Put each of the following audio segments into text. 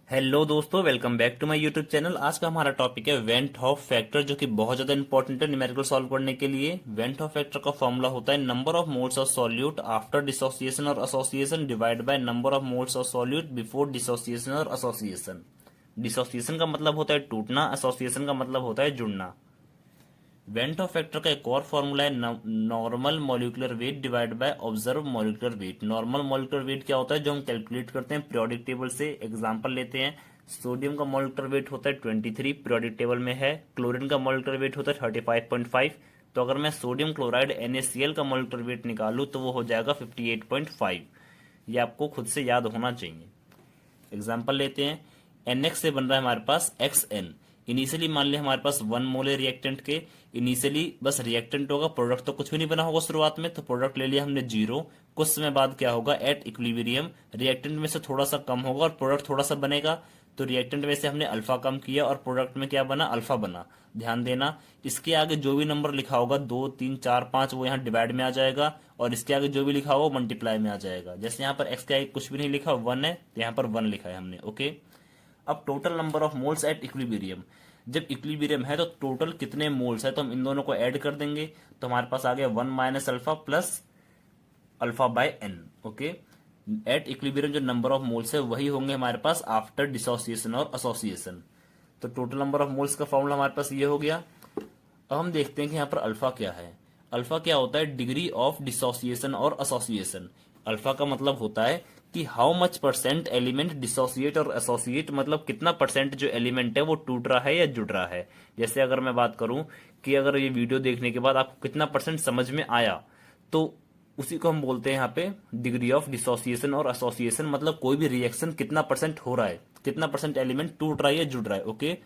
Hello दोस्तों, welcome back to my YouTube channel. आज का हमारा टॉपिक है वेंट हॉफ फैक्टर, जो कि बहुत ज्यादा इंपॉर्टेंट है न्यूमेरिकल सॉल्व करने के लिए। वेंट हॉफ फैक्टर का फॉर्मूला होता है number of moles of solute after dissociation और association divide by number of moles of solute before dissociation और एसोसिएशन। डिसोसिएशन का मतलब होता है टूटना, एसोसिएशन का मतलब होता है जुड़ना। वेंट ऑफ फैक्टर का एक और फॉर्मूला है normal molecular weight divide by observe molecular weight. Normal molecular weight क्या होता है, जो हम कैलकुलेट करते हैं पीरियोडिक टेबल से। एग्जांपल लेते हैं, सोडियम का मॉलिक्यूलर वेट होता है 23, पीरियोडिक टेबल में है। क्लोरीन का मॉलिक्यूलर वेट होता है 35.5। तो अगर मैं सोडियम क्लोराइड NaCl का मॉलिक्यूलर वेट निकालूं तो वो हो जाएगा 58.5। ये आपको खुद से याद होना चाहिए। एग्जाम्पल लेते हैं, NX से बन रहा है हमारे पास XN। इनिशियली मान लिया हमारे पास 1 मोल है रिएक्टेंट के। इनिशियली बस रिएक्टेंट होगा, प्रोडक्ट तो कुछ भी नहीं बना होगा शुरुआत में, तो प्रोडक्ट ले लिया हमने 0। कुछ समय बाद क्या होगा, एट इक्विलिब्रियम रिएक्टेंट में से थोड़ा सा कम होगा और प्रोडक्ट थोड़ा सा बनेगा। तो रिएक्टेंट में से हमने अल्फा कम किया और प्रोडक्ट में क्या बना, अल्फा बना। ध्यान देना, इसके आगे जो भी नंबर लिखा होगा 2, 3, 4, 5 वो यहाँ डिवाइड में आ जाएगा, और इसके आगे जो भी लिखा होगा वो मल्टीप्लाई में आ जाएगा। जैसे यहाँ पर एक्स के आगे कुछ भी नहीं लिखा, 1 है, तो यहाँ पर 1 लिखा है हमने। ओके, अब total number of moles at equilibrium. जब इक्विलिब्रियम है तो टोटल कितने मोल्स है, तो हम इन दोनों को ऐड कर देंगे। तो हमारे पास आ गया 1 minus alpha plus alpha by N. Okay, at equilibrium जो नंबर ऑफ मोल्स है वही होंगे हमारे पास आफ्टर डिसोसिएशन और एसोसिएशन। तो टोटल नंबर ऑफ मोल्स का फॉर्मूला हमारे पास ये हो गया। अब हम देखते हैं कि यहाँ पर अल्फा क्या है। अल्फा क्या होता है, डिग्री ऑफ डिसोसिएशन और एसोसिएशन। अल्फा का मतलब होता है कि how much percent element dissociate और एसोसिएट, मतलब कितना परसेंट जो एलिमेंट है वो टूट रहा है या जुड़ रहा है। जैसे अगर मैं बात करूं कि अगर ये वीडियो देखने के बाद आपको कितना परसेंट समझ में आया, तो उसी को हम बोलते हैं यहाँ पे डिग्री ऑफ डिसोसिएशन और एसोसिएशन। मतलब कोई भी रिएक्शन कितना परसेंट हो रहा है, कितना परसेंट एलिमेंट टूट रहा है या जुड़ रहा है। ओके,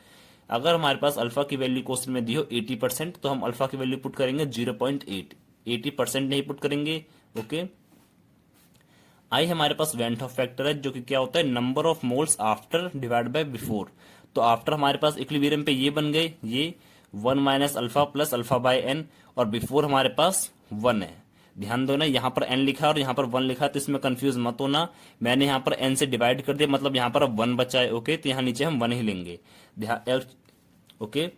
अगर हमारे पास अल्फा की वैल्यू क्वेश्चन में दी हो 80%, तो हम अल्फा की वैल्यू पुट करेंगे 0.8। 80% नहीं पुट करेंगे। ओके, आई हमारे पास वेंट ऑफ फैक्टर है, जो कि क्या होता है, number of moles after divide by before. तो आफ्टर हमारे पास इक्विलिब्रियम पे ये बन गए, ये 1 minus alpha plus alpha by N, और बिफोर हमारे पास 1 है। ध्यान दो ना, यहाँ पर n लिखा है और यहाँ पर 1 लिखा है, तो इसमें कंफ्यूज मत होना। मैंने यहाँ पर n से डिवाइड कर दिया, मतलब यहाँ पर अब 1 बचा है। ओके, तो यहाँ नीचे हम 1 ही लेंगे। ओके,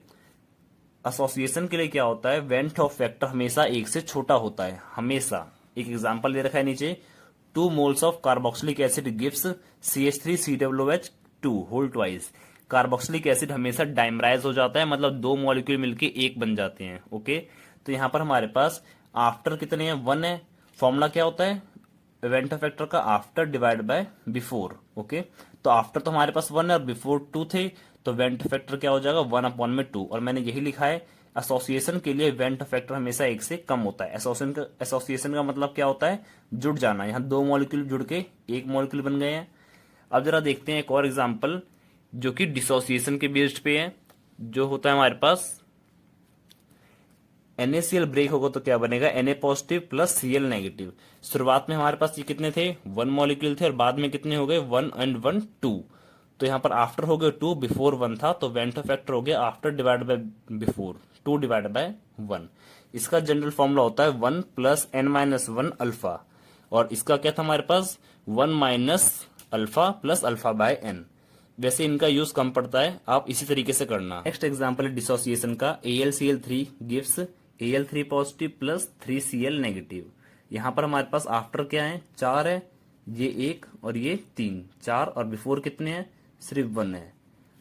एसोसिएशन के लिए क्या होता है, वेंट ऑफ फैक्टर हमेशा 1 से छोटा होता है, हमेशा। एक एग्जांपल दे रखा है नीचे, 2 moles of carboxylic acid gives CH3COOH2 whole twice. Carboxylic acid हमेशा डाइमराइज हो जाता है, मतलब 2 मॉलिक्यूल मिलके एक बन जाते हैं। ओके, तो यहाँ पर हमारे पास आफ्टर कितने हैं, 1 है। फॉर्मूला क्या होता है वेंट ऑफ फैक्टर का, after divide by before. Okay, तो आफ्टर तो हमारे पास 1 है और बिफोर 2 थे, तो वेंट फैक्टर क्या हो जाएगा, 1/2। और मैंने यही लिखा है, एसोसिएशन के लिए वेंट फैक्टर हमेशा 1 से कम होता है। एसोसिएशन का मतलब क्या होता है, जुड़ जाना। यहाँ 2 मॉलिक्यूल जुड़ के 1 मॉलिक्यूल बन गए हैं। अब जरा देखते हैं एक और एग्जाम्पल, जो कि डिसोसिएशन के बेस्ड पे है। जो होता है हमारे पास NaCl ब्रेक होगा तो क्या बनेगा, Na positive plus Cl negative. शुरुआत में हमारे पास ये कितने थे, 1 मॉलिक्यूल थे, और बाद में कितने हो गए, 1 and 1 2। तो यहाँ पर आफ्टर हो गए 2, बिफोर 1 था, तो वेंट ऑफ फैक्टर हो गया after divide by before, 2 divide by 1। इसका जनरल फॉर्मूला होता है 1 प्लस n माइनस 1 अल्फा, और इसका क्या था हमारे पास, 1 minus alpha plus alpha by N. वैसे इनका यूज कम पड़ता है, आप इसी तरीके से करना। नेक्स्ट एग्जांपल है डिसोसिएशन का, AlCl3 gives Al3 positive plus 3Cl negative. यहाँ पर हमारे पास आफ्टर क्या है, 4 है, ये 1 और ये 3, 4, और बिफोर कितने हैं, सिर्फ 1 है।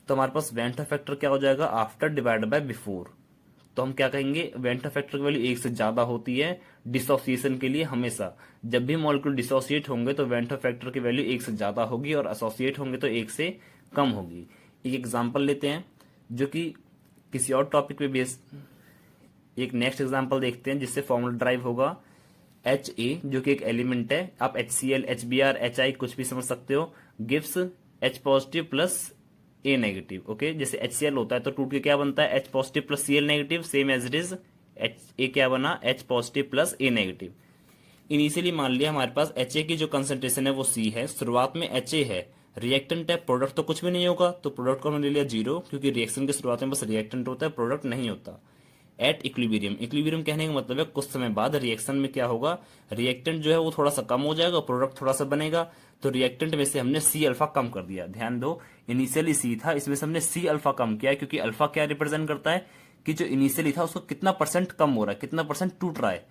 तो हमारे पास वेंट ऑफ फैक्टर क्या हो जाएगा, आफ्टर डिवाइड बाय बिफोर। तो हम क्या कहेंगे, वेंट ऑफ फैक्टर की वैल्यू 1 से ज्यादा होती है डिसोसिएशन के लिए हमेशा। जब भी मॉलिक्यूल डिसोसिएट होंगे तो वेंट ऑफ फैक्टर की वैल्यू 1 से ज्यादा होगी, और एसोसिएट होंगे तो 1 से कम होगी। एक एग्जांपल लेते हैं, जो कि किसी और टॉपिक पे बेस, एक नेक्स्ट एग्जांपल देखते हैं जिससे फॉर्मूला ड्राइव होगा। Ha जो कि एक एलिमेंट है, आप HCl, HBr, HI कुछ भी समझ सकते हो, gives H positive plus A negative. Okay, जैसे HCl होता है तो टूट के क्या बनता है, H positive plus Cl negative, same as it is A क्या बना, H positive plus A negative. Initially मान लिया हमारे पास Ha की जो कंसेंट्रेशन है वो C है, शुरुआत में Ha है, रिएक्टेंट है, प्रोडक्ट तो कुछ भी नहीं होगा, तो प्रोडक्ट को हमने ले लिया 0, क्योंकि रिएक्शन की शुरुआत में बस रिएक्टेंट होता है, प्रोडक्ट नहीं होता। At equilibrium. इक्विलिब्रियम कहने का मतलब है कुछ समय बाद रिएक्शन में क्या होगा, रिएक्टेंट जो है वो थोड़ा सा कम हो जाएगा, प्रोडक्ट थोड़ा सा बनेगा। तो रिएक्टेंट में से हमने सी अल्फा कम कर दिया। ध्यान दो, इनिशियली सी था, इसमें से हमने सी अल्फा कम किया, क्योंकि अल्फा क्या रिप्रेजेंट करता है कि जो इनिशियली था उसको कितना परसेंट कम हो रहा है, कितना परसेंट टूट रहा है।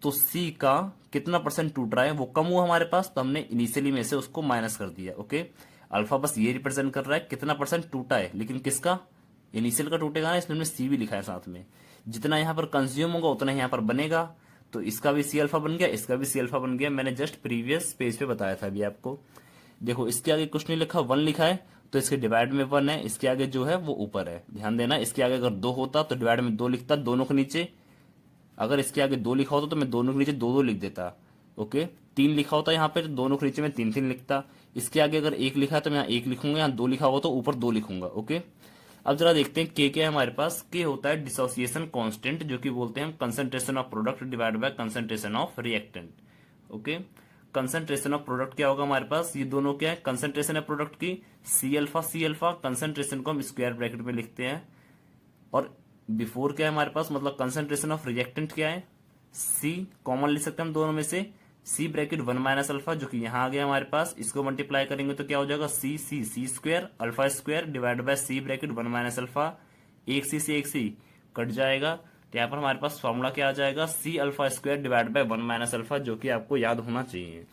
तो सी का कितना परसेंट टूट रहा है वो कम हुआ हमारे पास, तो हमने इनिशियली में से उसको माइनस कर दिया। ओके, अल्फा बस ये रिप्रेजेंट कर रहा है कितना परसेंट टूटा है, लेकिन किसका, इनिशियल का टूटेगा ना, इसलिए हमने सी भी लिखा है साथ में। जितना यहाँ पर कंज्यूम होगा उतना यहाँ पर बनेगा, तो इसका भी सी अल्फा बन गया, इसका भी सी अल्फा बन गया। मैंने जस्ट प्रीवियस पेज पे बताया था अभी आपको। देखो इसके आगे कुछ नहीं लिखा, 1 लिखा है, तो इसके डिवाइड में 1 है, इसके आगे जो है वो ऊपर है। ध्यान देना, इसके आगे अगर 2 होता तो डिवाइड में 2 लिखता, दोनों के नीचे। अगर इसके आगे 2 लिखा होता तो मैं दोनों के नीचे 2 2 लिख देता। ओके, 3 लिखा होता यहाँ पे तो दोनों के नीचे मैं 3 3 लिखता। इसके आगे अगर 1 लिखा है तो मैं यहाँ 1 लिखूंगा, यहाँ 2 लिखा होगा तो ऊपर 2 लिखूंगा। ओके, अब जरा देखते हैं के क्या है हमारे पास। के होता है डिसोसिएशन कांस्टेंट, जो कि बोलते हैं हम concentration of product divide by concentration of reactant. Okay, concentration of product क्या होगा हमारे पास, ये दोनों क्या है, कंसंट्रेशन है प्रोडक्ट की सी अल्फा, कंसंट्रेशन को हम स्क्वायर ब्रैकेट में लिखते हैं, और बिफोर क्या है हमारे पास, मतलब कंसंट्रेशन ऑफ रिएक्टेंट क्या है, सी कॉमन लिख सकते हैं हम दोनों में से, सी ब्रैकेट 1 माइनस अल्फा, जो कि यहाँ आ गया हमारे पास, इसको मल्टीप्लाई करेंगे तो क्या हो जाएगा, C square alpha square divide by C bracket 1 minus alpha, एक सी से एक सी कट जाएगा, तो यहाँ पर हमारे पास फॉर्मूला क्या आ जाएगा, C alpha square divide by 1 minus alpha, जो कि आपको याद होना चाहिए।